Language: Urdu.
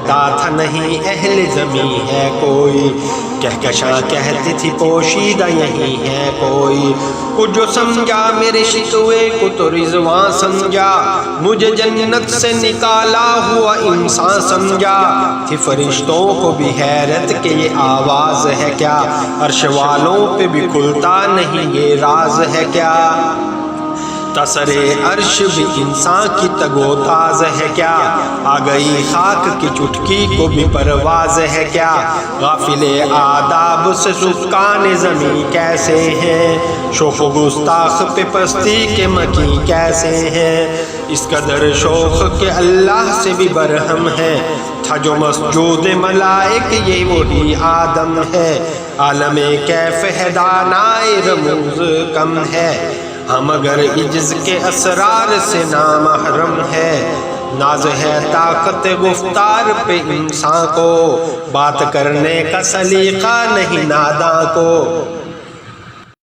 کہتا تھا نہیں اہل زمیں ہے کوئی، کہکشاں کہتی تھی پوشیدہ یہی ہے کوئی، کو جو سمجھا میرے شکوے کو تو رضوان سمجھا، مجھے جنت سے نکالا ہوا انسان سمجھا، تھی فرشتوں کو بھی حیرت کہ یہ آواز ہے کیا، عرش والوں پہ بھی کھلتا نہیں یہ راز ہے کیا، تسر عرش بھی انسان کی تگ و تاز ہے کیا، آ گئی خاک کی چٹکی کو بھی پرواز ہے کیا، غافل آداب سے سکان زمین کیسے ہیں، شوخ و گستاخ پہ پستی کے مکی کیسے ہیں، اس قدر شوخ کہ اللہ سے بھی برہم ہے، تھا جو مسجود ملائک یہ وہی آدم ہے، عالم کیف ہے دانائے رموز کم ہے، ہم اگر عجز کے اسرار سے نامحرم ہے، ناز ہے طاقت گفتار پہ انسان کو، بات کرنے کا سلیقہ نہیں ناداں کو،